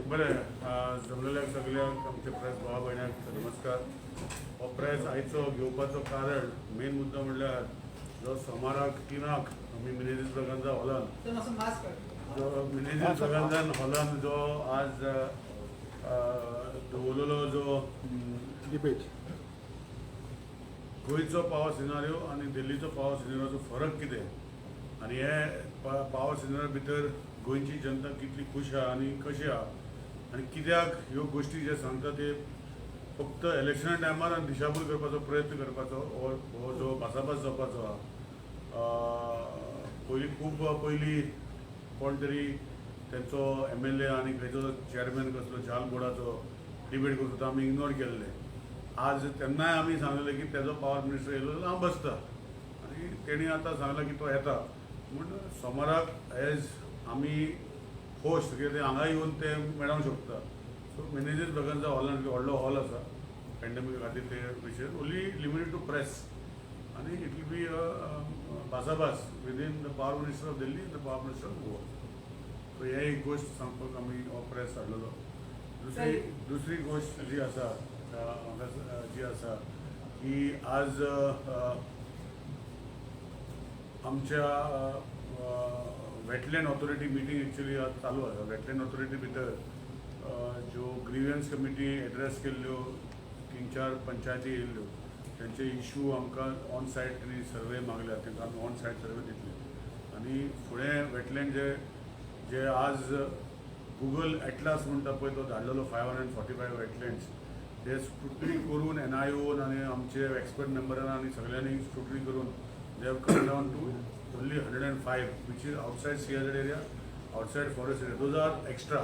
बरें जमलेल्या सगळ्यांक आमचे प्रेस भावा भयणांक नमस्कार. हो प्रेस आयचो घेवपाचो कारण मेन मुद्दो म्हणल्यार जो सोमाराक 3 आमी मिनेझीस ब्रगांझा हॉलान जो मिनेझीस ब्रगांझा हॉलान जो आज दवरलेलो जो डिबेट गोंयचो पावर सिनारियो आनी दिल्लीचो पावर सिनारियोचो फरक कितें आनी हे पावर सिनारियो भितर गोंयची जनता कितली खूश आहा आनी कशी आहा आनी कित्याक ह्यो गोश्टी जे सांगता ते फक्त इलेक्शना टायमार आनी दिशाभूल करपाचो प्रयत्न करपाचो हो जो भासाभास जावपाचो आहा. खूब पयलीं कोण तरी तेंचो MLA आनी खंयचो चेअरमॅन कसलो जाल बोर्डाचो डिबेट करता आमी इग्नोर केल्ले. आज तेन्नाय आमी सांगलेलें की तेजो पावर मिनिस्टर येयलो जाल्यार हांव बसता आनी तेणी आतां सांगलां की तो येता म्हूण सोमाराक एज आमी होस्ट कितें हांगा येवन ते मेळोवंक शकता. सो मिनेझीस ब्रगांझा हॉलान व्हडलो हॉल आसा पॅन्डेमिका खातीर ते विशय ओन्ली लिमिटेड टू प्रेस आनी इट वील बी भासाभास within the power minister of Delhi the power minister of Goa. So हे एक गोश्ट सांगपाक आमी हो प्रेस हाडलेलो. दुसरी गोश्ट जी आसा जी आसा की आज आमच्या वेटलँड ऑथॉरिटी मिटींग एक्चुअली आज चालू आसा. वेटलँड ऑथॉरिटी भितर ज्यो ग्रीवियन्स कमिटी एड्रेस केल्ल्यो 3-4 पंचायती येयल्ल्यो त्यांचे इशू आमकां ऑन सायट त्यांनी सर्वे मागल्या तांकां आमी ऑन सायट सर्वे दितले आनी फुडें वेटलँड जे आज गुगल एटलास म्हणटा पळय तो धाडलेलो 545 वेटलँड्स ते स्क्रुटनी करून NIO आनी आमचे एक्सपर्ट मेंबरान आनी सगळ्यांनी स्क्रुटनी करून they have come down to only 105 which is outside CRZ area, outside forest area. Those are extra.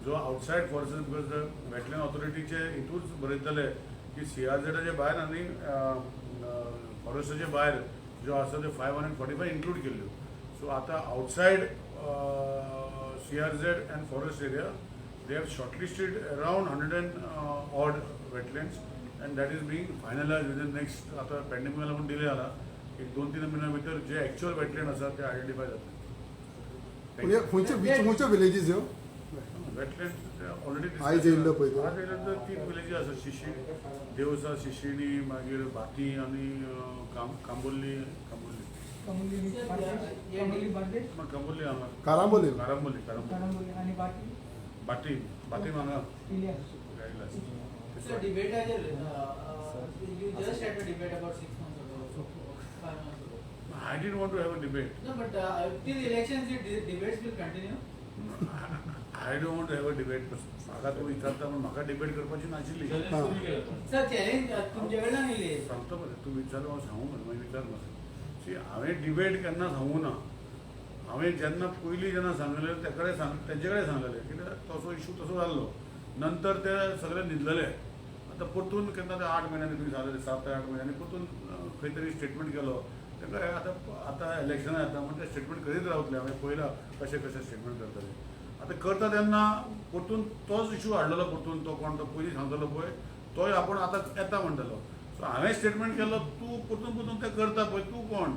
जो आउटसायड फॉरेस्ट बिकॉज वेटलँड ऑथॉरिटीचे हितूच बरयतले की CRZचे भायर आनी फॉरेस्टाचे भायर ज्यो आसा त्यो 545 इन्क्लूड केल्ल्यो. सो आतां outside CRZ and forest area they have shortlisted around 100 odd wetlands and that is being finalized within next आता pandemic लागून डिले जाला एक 2-3 महिन्या भितर जे ॲक्च्युअल वेटलँड आसा ते आयडेंटिफाय जातले. खंयचे विलेजीस ह्यो वेटलँड ऑलरेडी आयज येयल्लो पळय तो. आज येयल्लो तर 3 विलेजीस आसा. शिशी देवसा, शिशिणी, मागीर बाती आनी कांबोली हांगा कारांबोली बाटी हांगा So debate you just had a debate about 6 months ago, 5 months ago. I didn't want to have a debate. No, but till elections, the debates will continue. I don't want to have a debate. म्हाका तूं विचारता म्हण म्हाका debate करपाची नाशिल्ली. Sir, challenge तुमचे कडल्यान येयले. सांगता मरे तूं विचारलो हांव सांगू मरे मागीर विचार मरे. सी हांवें डिबेट केन्ना सांगूं ना. हांवें जेन्ना पयलीं जेन्ना सांगलेलें तेंचे कडेन सांगलेलें कित्याक तसो इशू तसो जाल्लो. नंतर ते सगळे न्हिदलेले. आतां परतून केन्ना ते 8 म्हयन्यांनी तुमी जालेले 7 ते 8 म्हयन्यांनी परतून खंय तरी स्टेटमेंट केलो. ताका आतां इलेक्शनां येता म्हण ते स्टेटमेंट करीत रावतले. हांवें पळयलां कशें स्टेटमेंट करतले. आतां करता तेन्ना परतून तोच इशू हाडलेलो परतून तो कोण तो पयलीं सांगतलो पळय तोय आपूण आतां येता म्हणटलो. सो हांवें स्टेटमेंट केलो तूं परतून ते करता पळय तूं कोण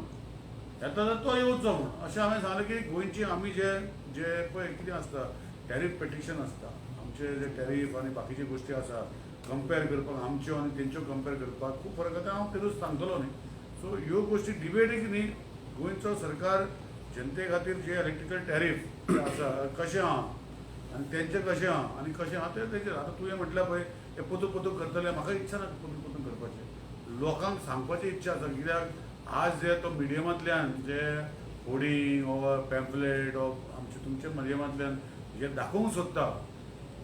येता जाल्यार तो येवचो म्हूण अशें हांवें सांगलें की गोंयची आमी जे पळय कितें आसता टॅरीफ पेटिशन आसता आमचे जे टॅरीफ आनी बाकीचे गोश्टी आसा कंपेर करपाक आमच्यो आनी तेंच्यो कंपेर करपाक खूब फरक आसा. हांव तेरूच सांगतलो न्ही. सो ह्यो गोश्टी डिबेटीक न्ही गोंयचो सरकार जनते खातीर जे इलेक्ट्रिकल टॅरीफ आसा कशें आहा आनी तेंचें कशें आहा आनी कशें आहा तें तेंचेर. आतां तुवें म्हटल्यार पळय हे पोतू करतले म्हाका इच्छा ना पोतू करपाचें. लोकांक सांगपाची इच्छा आसा कित्याक आज जे तो मिडियमांतल्यान जे होर्डिंग ऑर पॅम्पलेट ऑर आमचे तुमच्या माध्यमांतल्यान जे दाखोवंक सोदता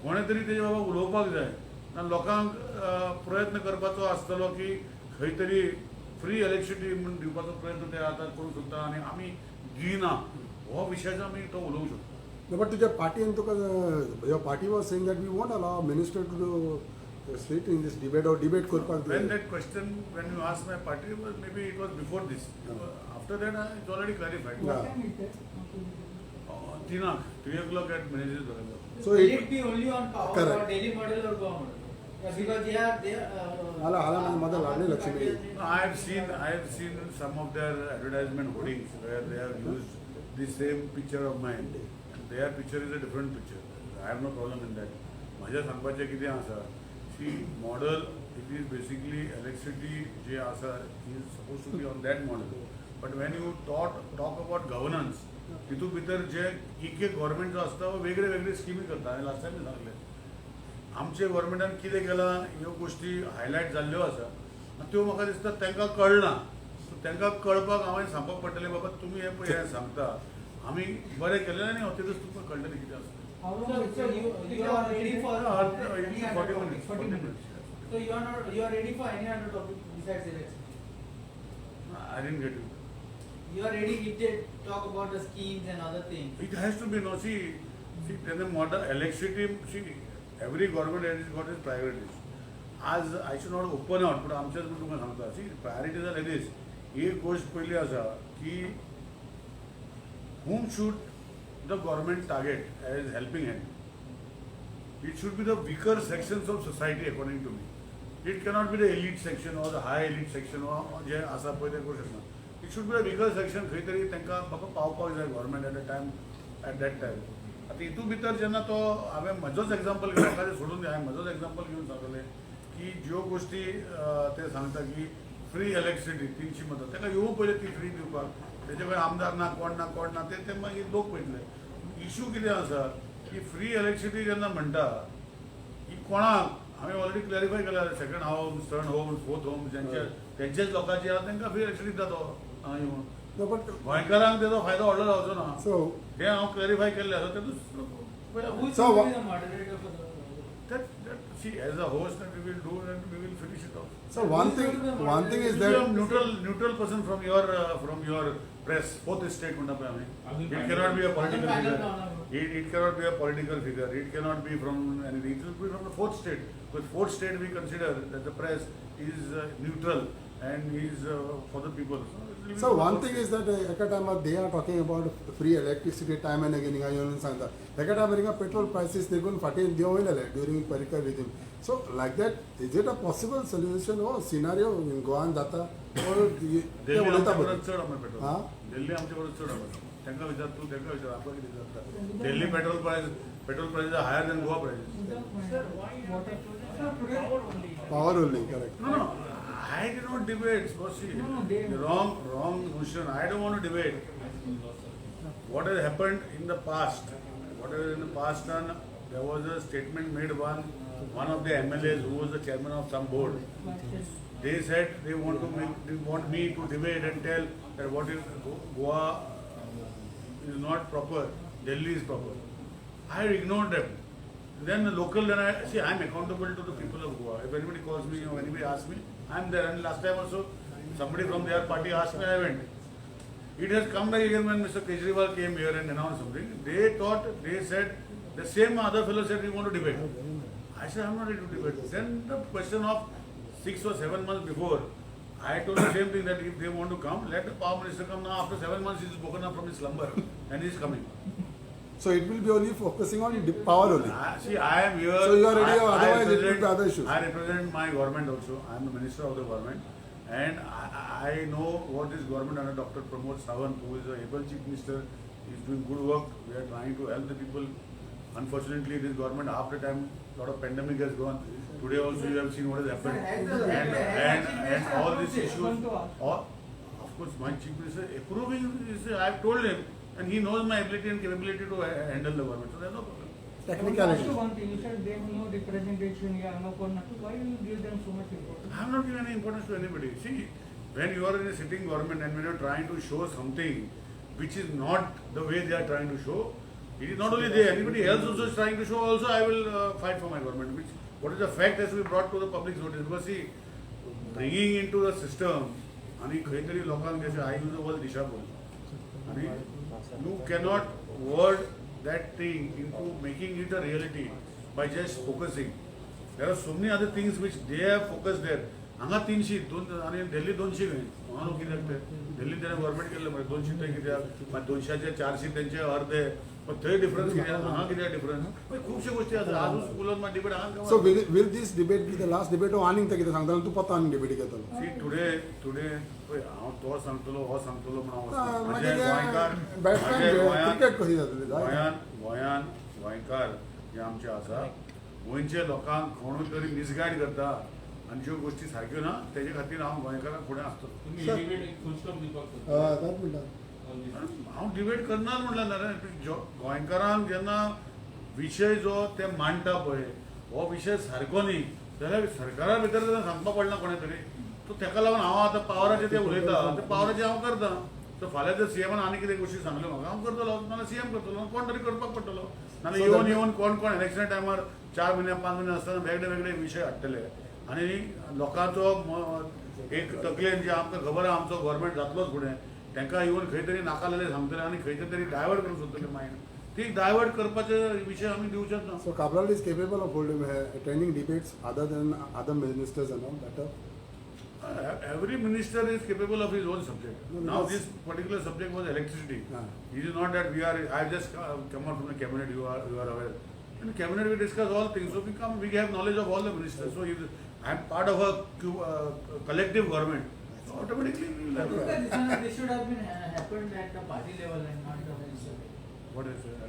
कोणें तरी तेजे बाबा उलोवपाक जाय ना. लोकांक प्रयत्न करपाचो आसतलो की खंय तरी फ्री इलेक्ट्रिसिटी म्हूण दिवपाचो प्रयत्न ते आतां करूंक सोदता आनी आमी दिना हो विशयाचो आमी तो उलोवंक शकता. No, but तुज्या पार्टीन तुका your party was saying that we won't allow minister to sit in this debate or debate करपाक. When that question when you asked my party maybe it was before this. After that it's already clarified. Yeah. 3 o'clock at Mineझीस Bragaंझा. So Will it be only on power correct. or daily model or Goa model? Because they are हाला माझा लागले Lakshmi. I have seen some of their advertisement hoardings where they have used the same picture of mine. Their picture is a different picture. I have no problem in that. म्हजें सांगपाचें कितें आसा, सी model it is basically electricity जे आसा is suppose to be on that model. But when you talk about governance, तितून भितर जे एक गव्हर्मेंट जो आसता वेगळे वेगळे स्किमी करता. हांवें लास्ट टायम सांगलें आमचे गव्हर्मेंटान कितें केलां ह्यो गोश्टी हायलायट जाल्ल्यो आसा आनी त्यो म्हाका दिसता तांकां कळना. सो तांकां कळपाक हांवें सांगपाक पडटलें बाबा तुमी हें पळय हें सांगता आमी बरें केलें आनी तेतूंच तुमकां कळटलें कितें आसा. So you are ready for any other 40 topic? minutes. 40 minutes. So you are ready for any other topic besides election? I didn't get you. You are ready if they talk about the schemes and other things. It has to be, no, see, then the model electricity, see, every government has got its priorities. As I should not open out, but आमच्याच पण तुमकां सांगता, see, priorities are like this. एक गोष्ट पहिली आसा की whom should the government target as helping hand? It should be the weaker sections of society according to me. It cannot be the elite section or the high elite section or जे आसा पळय ते करूं शकना. It should be the weaker section खंय तरी तांकां म्हाका पावपाक जाय गव्हर्मेंट एट दॅट टायम. आतां हितून भितर जेन्ना तो हांवें म्हजोच एग्जाम्पल घेवन एखादें सोडून दिया, हांवें म्हजोच एग्जाम्पल घेवन सांगलें की ज्यो गोश्टी ते सांगता की फ्री इलेक्ट्रिसिटी 300 मतां ताका येवं पयलें ती फ्री दिवपाक, तेजे कडेन आमदार ना कोण ना ते मागीर लोक पळयतले. इश्यू कितें आसा की फ्री इलेक्ट्रिसिटी जेन्ना म्हणटा की कोणाक हांवें ऑलरेडी क्लॅरिफाय केला second homes, third homes, fourth homes तेंचेच लोकांची आसा तांकां फ्री इलेक्ट्रिसिटी दिता तो हांगा येवन. No, but गोंयकारांक तेजो फायदो व्हडलो जावचो ना. so हें हांव क्लॅरिफाय केल्लें आसा तेतूंच. Who is So going to be the moderator for the? That see, as a host, that we will do and we will finish it off. so one thing is You that are neutral person from your press. Fourth state म्हणटा पळय आमी. It cannot be a political figure. It cannot be a political figure. It cannot be from anything. It will be from the fourth state. With fourth state, we consider that the press is neutral and is for the people. So one thing is that एका टायमार they are talking about free electricity time and again हिंगा येवन सांगता. एका टायमार हिंगा petrol prices देखून फाटीं देंव वयलेले during Parrikar regime. So like that, is it a possible solution or scenario in Goan जाता or ते दिल्ली उलयता आमच्या पळय. परस चड आमी पेट्रोल. हां? दिल्ली आमच्या परस चड आमी. तांकां विचार तूं तांकां विचार आपल्याक कितें जाता. दिल्ली पेट्रोल प्रायस are higher than Goa prices. Power only, correct. No, I did not debate. Wrong notion. I don't want to debate. What has happened in the past? And there was a statement made by one of the MLAs who was the chairman of some board. They said they want me to debate and tell that what is Goa is not proper, Delhi is proper. I ignored them. Then the local, I'm accountable to the people of Goa. If anybody calls me or anybody asks me, I'm there. And last time also, somebody from their party asked me, I went. It has come back again when Mr. Kejriwal came here and announced something. They said, the same other fellow said, we want to debate. I said, I'm not ready to debate. Then the question of 6 or 7 months before, I told the same thing that if they want to come, let the power minister come now. After 7 months, he's woken up from his slumber and he's coming. So it will be only focusing on power only. See, I am here. So you are ready, otherwise it will be other issues. I represent my government also. I am the minister of the government. And I know what this government under Dr. Pramod Sawant, who is an able chief minister, is doing good work. We are trying to help the people. Unfortunately, this government, after time, a lot of pandemic has gone. Today also you have seen what has happened. And all these issues. Of course, my chief minister approving is, I have told him, and he knows my ability and capability to handle the government. So there is no problem. Technicality. One thing, you said they have no representation here, no nothing. Why do you give them so much importance? I am not giving any importance to anybody. See, when you are in a sitting government and when you are trying to show something which is not the way they are trying to show, it is not only they, anybody else also is trying to show also, I will fight for my government. What is the fact has to be brought to the public's notice. Because see, bringing into the system, आणि खंय तरी लोकांक जशें I use the word दिशाभूल. आणि you cannot word that thing into making it a reality by just focusing. There are so many other things which they have focused there. हांगा 300 आणि दिल्ली 200 खंय. हांगा कित्याक ते दिल्ली तेणें गव्हर्मेंट केल्लें मरे 200 थंय कित्याक मागीर 200चे 400 तेंचे अर्दे पण थंय डिफरन्स कित्याक हांगा कित्याक डिफरन्स खुबश्यो गोश्टी आसा आजून स्कुलान मागीर डिबेट हांगा So will this debate be the last debate or आनीक ते कितें सांगता तूं पत्ता आनीक debate घेतलो? See, today पळय हांव तो सांगतलो हो सांगतलो म्हणून हांव मागीर म्हणजे बॅट्समॅन क्रिकेट कशी जातली? गोंयान गोंयकार जे आमचे आसा गोंयचे लोकांक कोण तरी मिसगायड करता आनी ज्यो गोश्टी सारक्यो ना तेजे खातीर हांव गोंयकारांक फुडें आसतलो तुम्ही सर. डिबेट एक फुल स्टॉप दिवपाक जाता म्हणटा on this. हांव डिबेट करना म्हणलें ना रे गोंयकारांक जेन्ना विशय जो ते मांडटा पळय हो विशय सारको न्ही जाल्यार सरकारा भितर तेन्ना सांगपाक पडना कोणें तरी सो तेका लागून हांव आतां पावराचेर ते उलयता ते पावराचें हांव करता सो फाल्यां जर सीएमान आनी कितें गोश्टी सांगल्यो म्हाका हांव करतलो नाल्यार सीएम करतलो कोण तरी करपाक पडटलो नाल्यार येवन कोण इलेक्शना टायमार 4 म्हयने 5 म्हयने आसतना वेगळे वेगळे विशय हाडटले आनी लोकांचो एक तकलेन जे आमकां खबर आहा आमचो गव्हर्मेंट जातलोच फुडें तांकां येवन खंय तरी नाकालेले सांगतले आनी खंय तरी डायवर्ट करूंक सोदतले मायंड ती डायवर्ट करपाचे विशय आमी दिवचेच ना So Cabral is capable of holding attending debates other than other ministers and all better. Every minister is capable of his own subject. No, Now because- this particular subject was electricity. Ah. It is not that we are. I just come out from the cabinet. You are aware. In the cabinet we discuss all things. So we have knowledge of all the ministers. So if I am part of a collective government. So automatically we will have. This should have been happened at the party level and not the minister. What is it?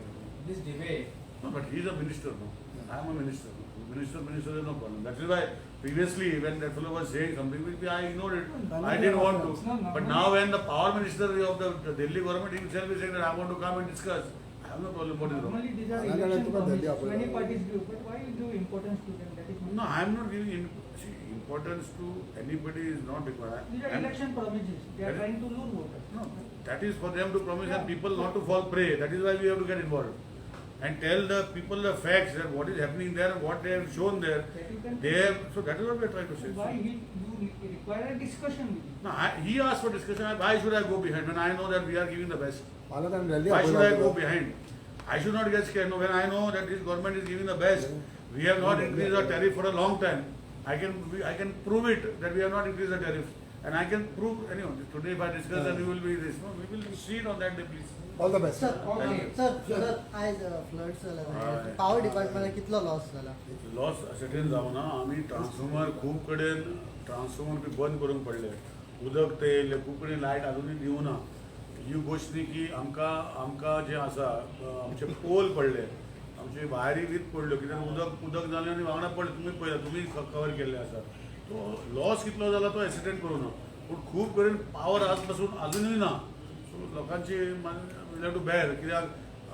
This debate. No, but he is a minister. No, I am a minister. Minister, there is no problem. That is why previously when that fellow was saying something, I ignored it. I didn't want to. But now when the power minister of the Delhi government himself is saying that I want to come and discuss, I have no problem. What is wrong? Normally these are I don't election know about Delhi promises, many operator. parties give, but why you give importance to them? That is No, I am not giving importance to anybody is not required. These are And- election promises, they are That- trying to lure voters. No, that is for them to promise and people not to fall prey. That is why we have to get involved and tell the people the facts that what is happening there and what they have shown there. That you can- They have, so that is what we are trying to say. Why you require a discussion with him? No, he asked for discussion. Why should I go behind when I know that we are giving the best? Palat and Delhi Why should I go approval. behind? I should not get scared. No, when I know that this government is giving the best, we have not increased our tariff for a long time. I can prove it that we have not increased the tariff, and I can prove anyway. Today, if I discuss, then we will be this. No, we will see it on that day, please. All the best. Sir Thank you. Sir आयज floods जाला हय. Power डिपार्टमेंटाक कितलो loss जाला loss अशें जावना आमी transformer खूब कडेन ट्रान्सफॉर्मर बी बंद करूंक पडले उदक ते येयलें खूब कडेन लायट अजुनूय दिवना ही गोश्ट न्ही की आमकां जें आसा आमचे पोल पडले आमचे वायरी बीत पडल्यो कित्याक उदक जालें आनी वांगडा पडलें तुमी पळयला तुमी कवर केल्ले आसा तो लॉस कितलो जाला तो एसिडेंट करूना पूण खूब कडेन पावर आज पासून अजुनूय ना सो लोकांची वी टू बॅर कित्याक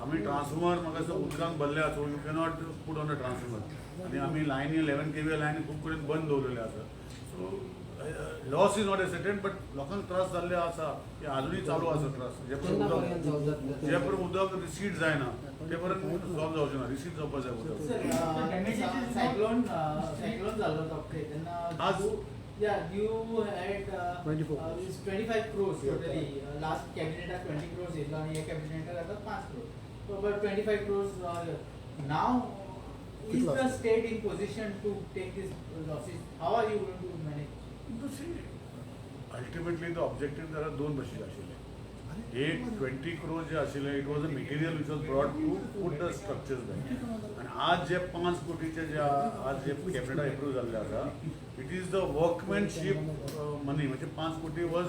आमी ट्रान्सफॉर्मर म्हाका दिसता उदकान भरले आसा so you cannot put on the transformer आनी आमी लायनी 11 kV लायनी खूब कडेन बंद दवरलेले आसा so loss is not a certain but लोकांक त्रास जाल्ले आसा ते अजुनूय चालू आसा त्रास जे पर्यंत उदक रिसीट जायना ते पर्यंत सॉल्व जावचें ना रिसीट जावपाक जाय उदक Sir, cyclone झालं होतं तेन्ना आज? you had 24 is 25 crores totally. Last cabinet had 20 crores येयलो आणि या cabinet आता 5 crores. So about 25 crores now is the state in position to take these losses? How are you going to manage? Ultimately the objective जरा दोन भशेचे आशिल्ले एक 20 crores जे आशिल्ले it was a material which was brought to put the structures back आणि आज जे 5 कोटीचे जे आज जे कॅबिनेटात एप्रूव्ह जाल्ले आसा it is the workmanship money म्हणजे 5 कोटी was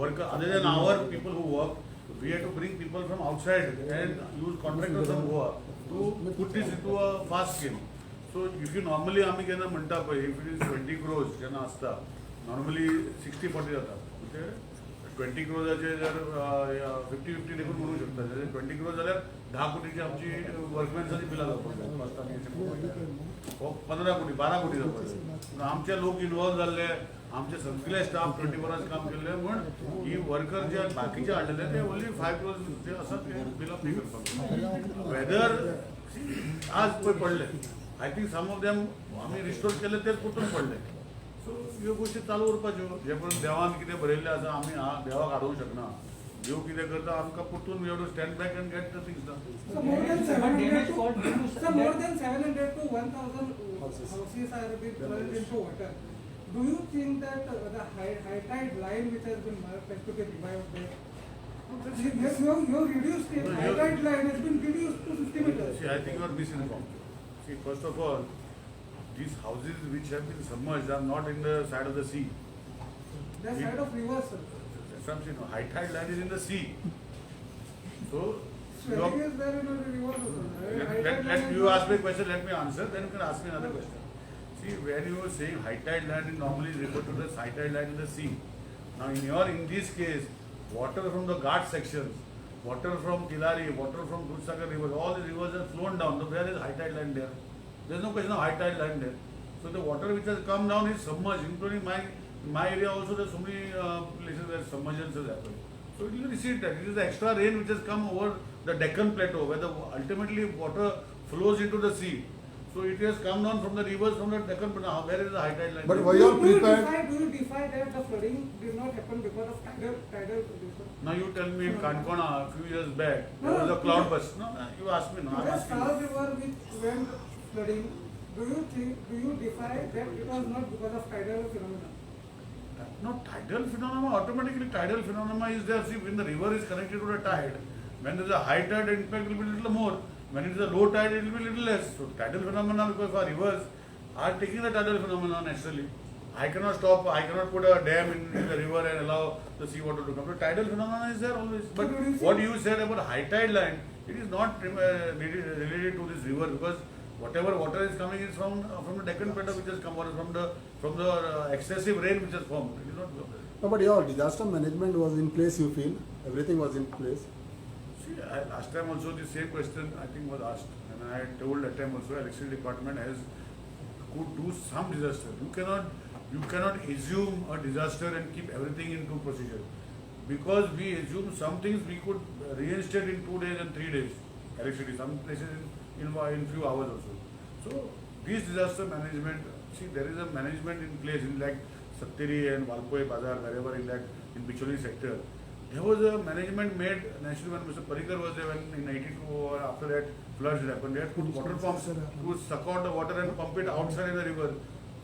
work other than our people who work we have to bring people from outside and use contractors from Goa to put this into a fast scheme so if you normally आम्ही केन्ना म्हणटा पळय if it is 20 crores जेन्ना आसता normally 60-40 जाता म्हणजे 20 crores जर 50-50 देखून म्हणू शकता 20 crores जाल्यार 10 कोटीची आमची वर्कमॅन्साची बिलां जावपाक जाय 15 कोटी 12 कोटी जावपाक जाय पूण आमचे लोक इनवॉल्व जाल्ले आमचे सगळे स्टाफ 24 hours काम केल्ले म्हण ही वर्कर जे बाकीचे हाडलेले ते ओन्ली 5 crores जे आसा ते बिलां पे करपाक वेदर आज पळय पडले I think some of them आमी रिस्टोर केले तेच परतून पडले सो ह्यो गोश्टी चालू उरपाच्यो जे पर्यंत देवान कितें बरयल्लें आसा आमी देवाक आडोवंक शकना देव कितें करता आमकां परतून we have to stand back and get the things done So more than 700 to so more That- than 700 to 1,000 houses are being flooded into water. Do you think that the high tide line which has been marked has to be revived there? You reduced it. No, High tide line has been reduced to 50 meters. See, I think you are misinformed. See, first of all, these houses which have been submerged are not in the side of the sea. The side of rivers, sir. That's what I'm saying. High tide line is in the sea. So, swelling is there in the river also. High tide line is You not- ask me a question, let me answer, then you can ask me another question. See, when you are saying high tide land, it normally refer to the high tide land in the sea. Now, in this case, water from the Ghat sections, water from Kilari, water from Dudhsagar river, all the rivers have flown down. So where is high tide land there? There is no question of high tide land there. So the water which has come down is submerged, including my area also. There are so many places where submergence has happened. So it will recede that. It is the extra rain which has come over the Deccan Plateau, where ultimately water flows into the sea. So it has come down from the rivers from the Deccan Plateau. Where is the high tide line? But there? why Do you all you prepared? do you defy that the flooding did not happen because of tidal condition? Now you tell me in Kankona a few years back, there No, was a no, cloud no. burst. No, you ask me. No, I'm The asking Sal you. River which went flooding, do you defy that it was not because of tidal phenomena? No, tidal phenomena, automatically tidal phenomena is there. See, when the river is connected to the tide, when there is a high tide, impact will be little more. When it is a low tide, it will be little less. So tidal phenomena, because our rivers are taking the tidal phenomena naturally. I cannot stop, I cannot put a dam in the river and allow the seawater to come. So tidal phenomena is there always. But do you see- what you said about high tide line, it is not related to this river, because whatever water is coming is from the Deccan Plateau which has come, or from the excessive rain which has formed. It is not. No, but your disaster management was in place, you feel? Everything was in place? See, last time also the same question I think was asked, and I told that time also electricity department could do some disaster. You cannot assume a disaster and keep everything into procedure, because we assume some things we could reinstate in 2 days and 3 days. Electricity, some places in few hours also. So this disaster management, see, there is a management in place in like Sattiri and Valpoi Bazar, wherever in Bicholi sector. There was a management made naturally when Mr. Parikar was there, when in 92 or after that floods happened. They had put water pumps to suck out the water and pump it outside in the river.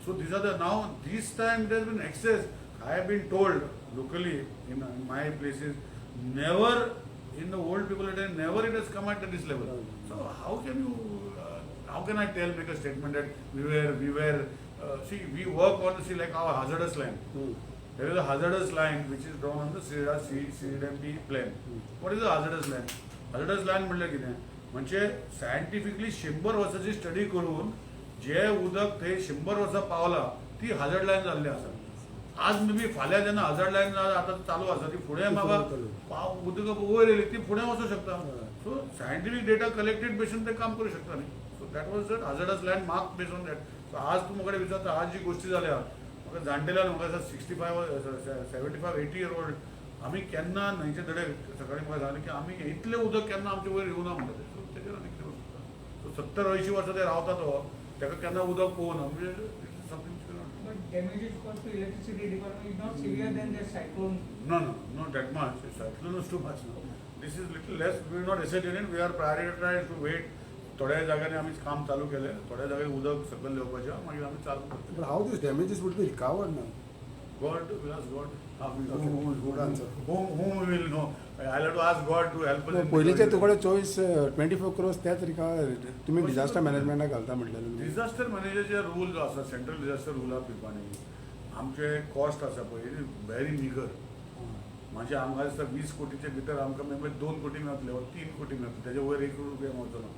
So these are now this time there has been excess. I have been told locally in my places, never in the old people at time, never it has come at this level. So how can I make a statement that we work on like our hazardous line. There is a hazardous line which is drawn on the CDMP plan. What is the hazardous line? Hazardous line म्हटलं की नाही, म्हणजे scientifically 100 वर्षाची study करून जे उदक ते 100 वर्षा पावला ती हजार्ड लाईन जाल्ली आसा. आज मे बी फाल्यां जेन्ना हजार्ड लाईन आता चालू आसा ती फुडें म्हाका उदक वयर येयली ती फुडें वचूं शकता. सो सायंटिफिक डेटा कलेक्टेड बेशन ते काम करू शकता न्ही. So that was that hazards landmark base on that. So आज तूं म्हाका विचारता आज जी गोष्टी जाल्या म्हाका जाणटेल्यान म्हाका 75 80 year old आमी केन्ना न्हंयचे धडे सकाळी म्हाका सांगलें की आमी इतलें उदक केन्ना आमचे वयर येवं ना म्हणटा. सो तेजेर आनी कितें वचता. सो 70-80 वर्सां ते रावता तो ताका केन्ना उदक पळोवना म्हणजे something. But damages caused to electricity department is not severe than the cyclone. No, that much. Cyclone is too much now. This is little less. We are not hesitating. We are prioritized to wait. थोड्या जाग्यांनी आमी काम चालू केलें. थोड्या जाग्यार उदक सकयल येवपाचें मागीर आमी चालू करतले. But how these damages would be recovered now? God will ask God. Okay, good answer. Whom we will know. I'll have to ask God to help us. in पयलींचे recovery. तुकडे 24 crores त्याच रिकवर तुम्ही disaster मॅनेजमेंटाक घालता म्हटलें. Disaster मॅनेजरचे rule जो आसा central disaster rule of पिपाणी आमचे cost आसा पळय व्हेरी मिगर. म्हणजे आमकां दिसता 20 कोटीचे भितर आमकां मे 2 कोटी मेळटले वा 3 कोटी मेळटले. तेजे वयर 1 रुपया मेळचो ना.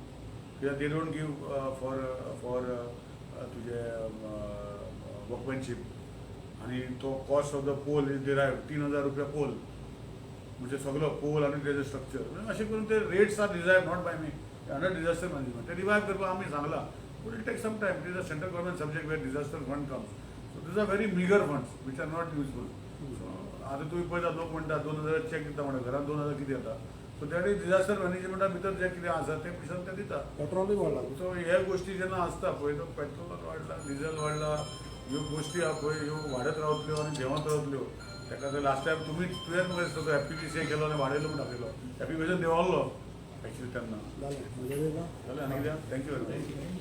कित्याक दे डोंट गिव फॉर तुजे वर्कमॅनशीप. आणि तो cost of the pole is derive 3000 रुपया पोल. म्हणजे सगळो पोल आणि तेजे स्ट्रक्चर अशें करून ते rates are derive not by me under disaster management. ते रिवायव करपाक आमी सांगला. But it take some time. It is a central government subject where disaster fund comes. So these are very meagre funds which are not useful. आता तुम्ही पळयता लोक म्हणटा 2000 check दिता म्हणटा घरात 2000 कितें येता. सो त्या डिझास्टर मॅनेजमेंटा भितर जे कितें आसा ते पयशान ते दिता. पेट्रोलूय वाडला. सो ह्या गोष्टी जेन्ना आसता पळय तो पेट्रोल वाडला डिझेल वाडला ह्यो गोष्टी आहा पळय ह्यो वाडत रावतल्यो आनी देंवत रावतल्यो. ताका तर लास्ट टायम तुवेंच म्हाका तो FPPCA केलो आनी वाडयलो म्हणून दाखयलो. FPPCA देंवल्लो एक्चुअली तेन्ना. जालें. जालें आनी कितें? Thank you very much.